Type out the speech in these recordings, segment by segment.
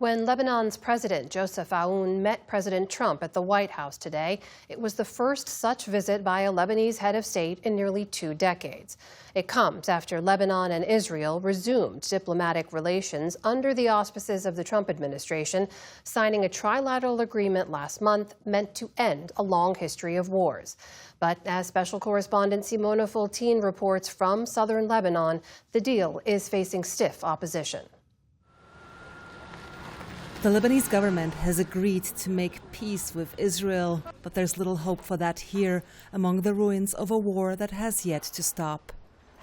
When Lebanon's President Joseph Aoun met President Trump at the White House today, it was the first such visit by a Lebanese head of state in nearly 2 decades. It comes after Lebanon and Israel resumed diplomatic relations under the auspices of the Trump administration, signing a trilateral agreement last month meant to end a long history of wars. But as special correspondent Simona Foltyn reports from southern Lebanon, the deal is facing stiff opposition. The Lebanese government has agreed to make peace with Israel, but there's little hope for that here, among the ruins of a war that has yet to stop.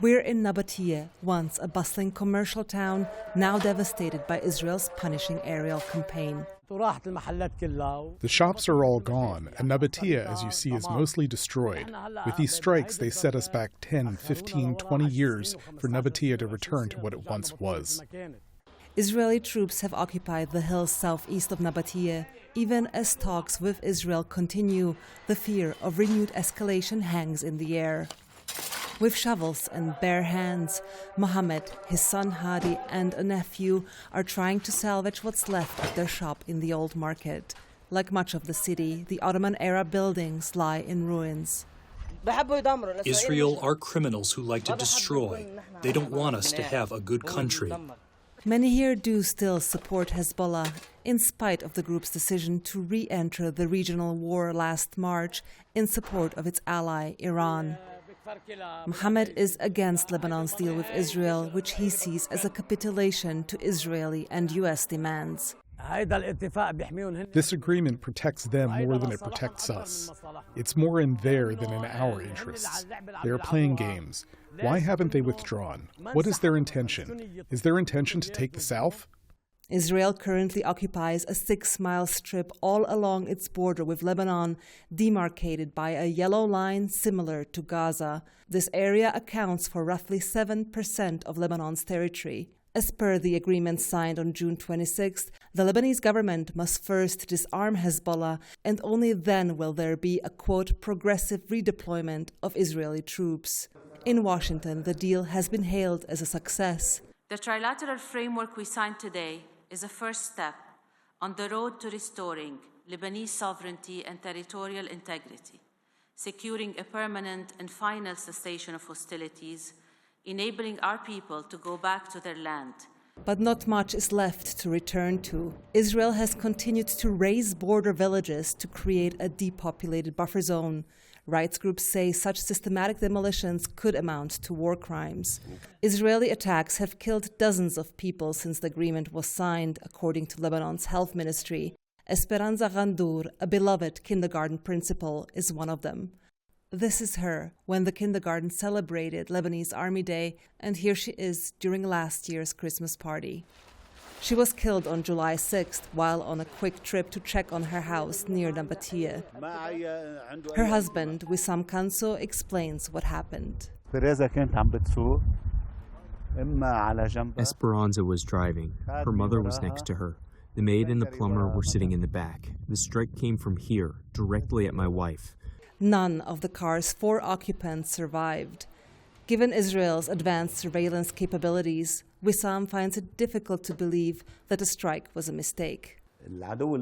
We're in Nabatiyeh, once a bustling commercial town, now devastated by Israel's punishing aerial campaign. The shops are all gone, and Nabatiyeh, as you see, is mostly destroyed. With these strikes, they set us back 10, 15, 20 years for Nabatiyeh to return to what it once was. Israeli troops have occupied the hills southeast of Nabatiyeh. Even as talks with Israel continue, the fear of renewed escalation hangs in the air. With shovels and bare hands, Mohammed, his son Hadi, and a nephew are trying to salvage what's left of their shop in the old market. Like much of the city, the Ottoman-era buildings lie in ruins. Israel are criminals who like to destroy. They don't want us to have a good country. Many here do still support Hezbollah, in spite of the group's decision to re-enter the regional war last March in support of its ally, Iran. Mohammed is against Lebanon's deal with Israel, which he sees as a capitulation to Israeli and U.S. demands. This agreement protects them more than it protects us. It's more in their than in our interests. They are playing games. Why haven't they withdrawn? What is their intention? Is their intention to take the south? Israel currently occupies a 6-mile strip all along its border with Lebanon, demarcated by a yellow line similar to Gaza. This area accounts for roughly 7% of Lebanon's territory. As per the agreement signed on June 26th, the Lebanese government must first disarm Hezbollah, and only then will there be a, quote, progressive redeployment of Israeli troops. In Washington, the deal has been hailed as a success. The trilateral framework we signed today is a first step on the road to restoring Lebanese sovereignty and territorial integrity, securing a permanent and final cessation of hostilities, enabling our people to go back to their land. But not much is left to return to. Israel has continued to raze border villages to create a depopulated buffer zone. Rights groups say such systematic demolitions could amount to war crimes. Israeli attacks have killed dozens of people since the agreement was signed, according to Lebanon's health ministry. Esperanza Ghandour, a beloved kindergarten principal, is one of them. This is her when the kindergarten celebrated Lebanese Army Day, and here she is during last year's Christmas party. She was killed on July 6th while on a quick trip to check on her house near Nabatiyeh. Her husband, Wissam Kanso, explains what happened. Esperanza was driving. Her mother was next to her. The maid and the plumber were sitting in the back. The strike came from here, directly at my wife. None of the car's 4 occupants survived. Given Israel's advanced surveillance capabilities, Wissam finds it difficult to believe that the strike was a mistake. The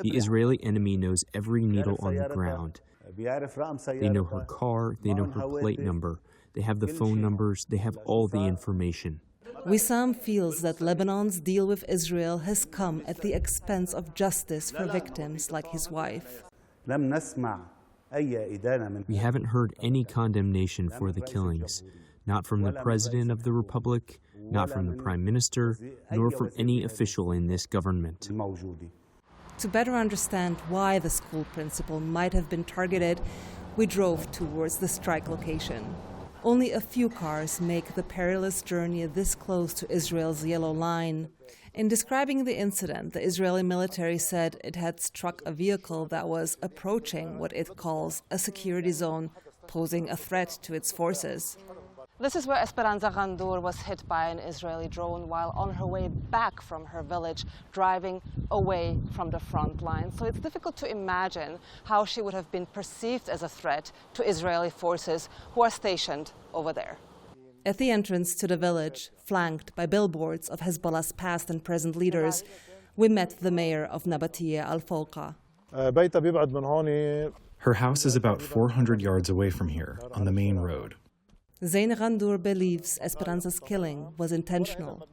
Israeli enemy knows every needle on the ground. They know her car, they know her plate number, they have the phone numbers, they have all the information. Wissam feels that Lebanon's deal with Israel has come at the expense of justice for victims like his wife. We haven't heard any condemnation for the killings, not from the President of the Republic, not from the Prime Minister, nor from any official in this government. To better understand why the school principal might have been targeted, we drove towards the strike location. Only a few cars make the perilous journey this close to Israel's yellow line. In describing the incident, the Israeli military said it had struck a vehicle that was approaching what it calls a security zone, posing a threat to its forces. This is where Esperanza Ghandour was hit by an Israeli drone while on her way back from her village, driving away from the front line. So it's difficult to imagine how she would have been perceived as a threat to Israeli forces who are stationed over there. At the entrance to the village, flanked by billboards of Hezbollah's past and present leaders, we met the mayor of Nabatiya al-Fawqa. Her house is about 400 yards away from here, on the main road. Zain Ghandour believes Esperanza's killing was intentional.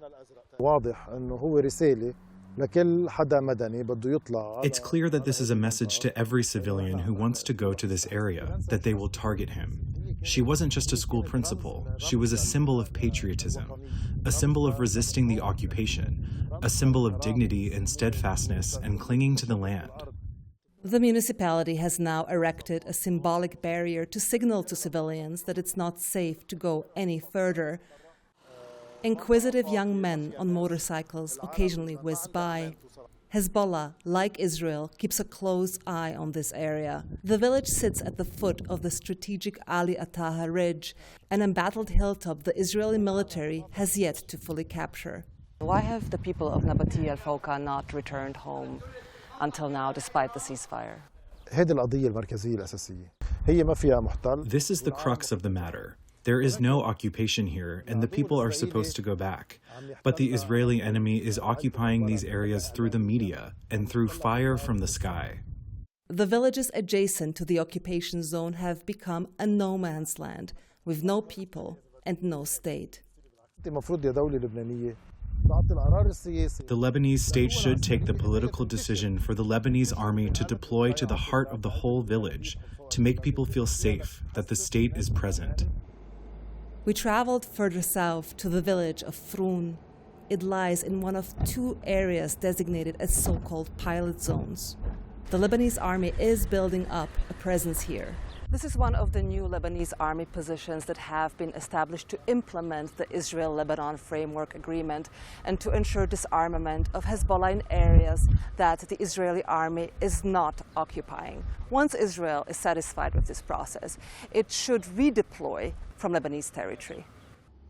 It's clear that this is a message to every civilian who wants to go to this area, that they will target him. She wasn't just a school principal. She was a symbol of patriotism, a symbol of resisting the occupation, a symbol of dignity and steadfastness and clinging to the land. The municipality has now erected a symbolic barrier to signal to civilians that it's not safe to go any further. Inquisitive young men on motorcycles occasionally whiz by. Hezbollah, like Israel, keeps a close eye on this area. The village sits at the foot of the strategic Ali Ataha Ridge, an embattled hilltop the Israeli military has yet to fully capture. Why have the people of Nabatiya al-Fawqa not returned home until now, despite the ceasefire? This is the crux of the matter. There is no occupation here, and the people are supposed to go back. But the Israeli enemy is occupying these areas through the media and through fire from the sky. The villages adjacent to the occupation zone have become a no man's land, with no people and no state. The Lebanese state should take the political decision for the Lebanese army to deploy to the heart of the whole village, to make people feel safe that the state is present. We traveled further south to the village of Froun. It lies in one of two areas designated as so-called pilot zones. The Lebanese army is building up a presence here. This is one of the new Lebanese army positions that have been established to implement the Israel-Lebanon Framework Agreement and to ensure disarmament of Hezbollah in areas that the Israeli army is not occupying. Once Israel is satisfied with this process, it should redeploy from Lebanese territory.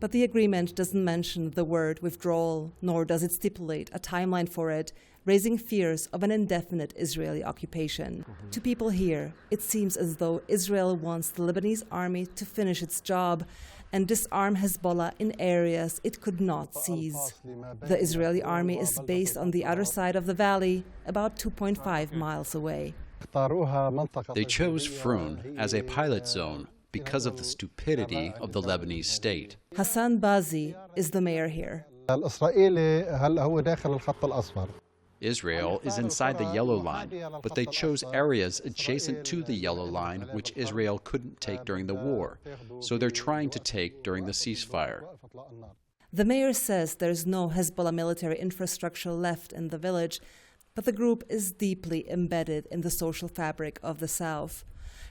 But the agreement doesn't mention the word withdrawal, nor does it stipulate a timeline for it, raising fears of an indefinite Israeli occupation. To people here, it seems as though Israel wants the Lebanese army to finish its job and disarm Hezbollah in areas it could not seize. The Israeli army is based on the other side of the valley, about 2.5 miles away. They chose Froun as a pilot zone because of the stupidity of the Lebanese state. Hassan Bazi is the mayor here. Israel is inside the yellow line, but they chose areas adjacent to the yellow line which Israel couldn't take during the war, so they're trying to take during the ceasefire. The mayor says there's no Hezbollah military infrastructure left in the village, but the group is deeply embedded in the social fabric of the south.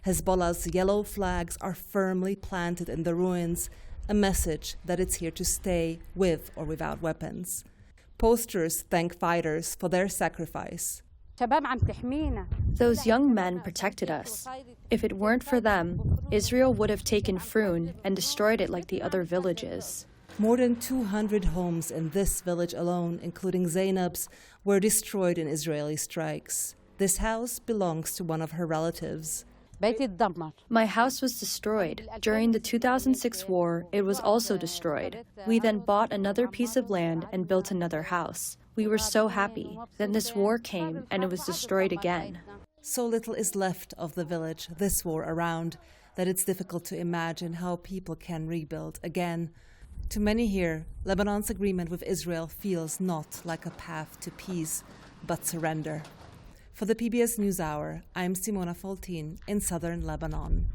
Hezbollah's yellow flags are firmly planted in the ruins, a message that it's here to stay with or without weapons. Posters thank fighters for their sacrifice. Those young men protected us. If it weren't for them, Israel would have taken Froun and destroyed it like the other villages. More than 200 homes in this village alone, including Zainab's, were destroyed in Israeli strikes. This house belongs to one of her relatives. My house was destroyed. During the 2006 war, it was also destroyed. We then bought another piece of land and built another house. We were so happy. Then this war came and it was destroyed again. So little is left of the village this war around that it's difficult to imagine how people can rebuild again. To many here, Lebanon's agreement with Israel feels not like a path to peace, but surrender. For the PBS News Hour, I'm Simona Foltyn in southern Lebanon.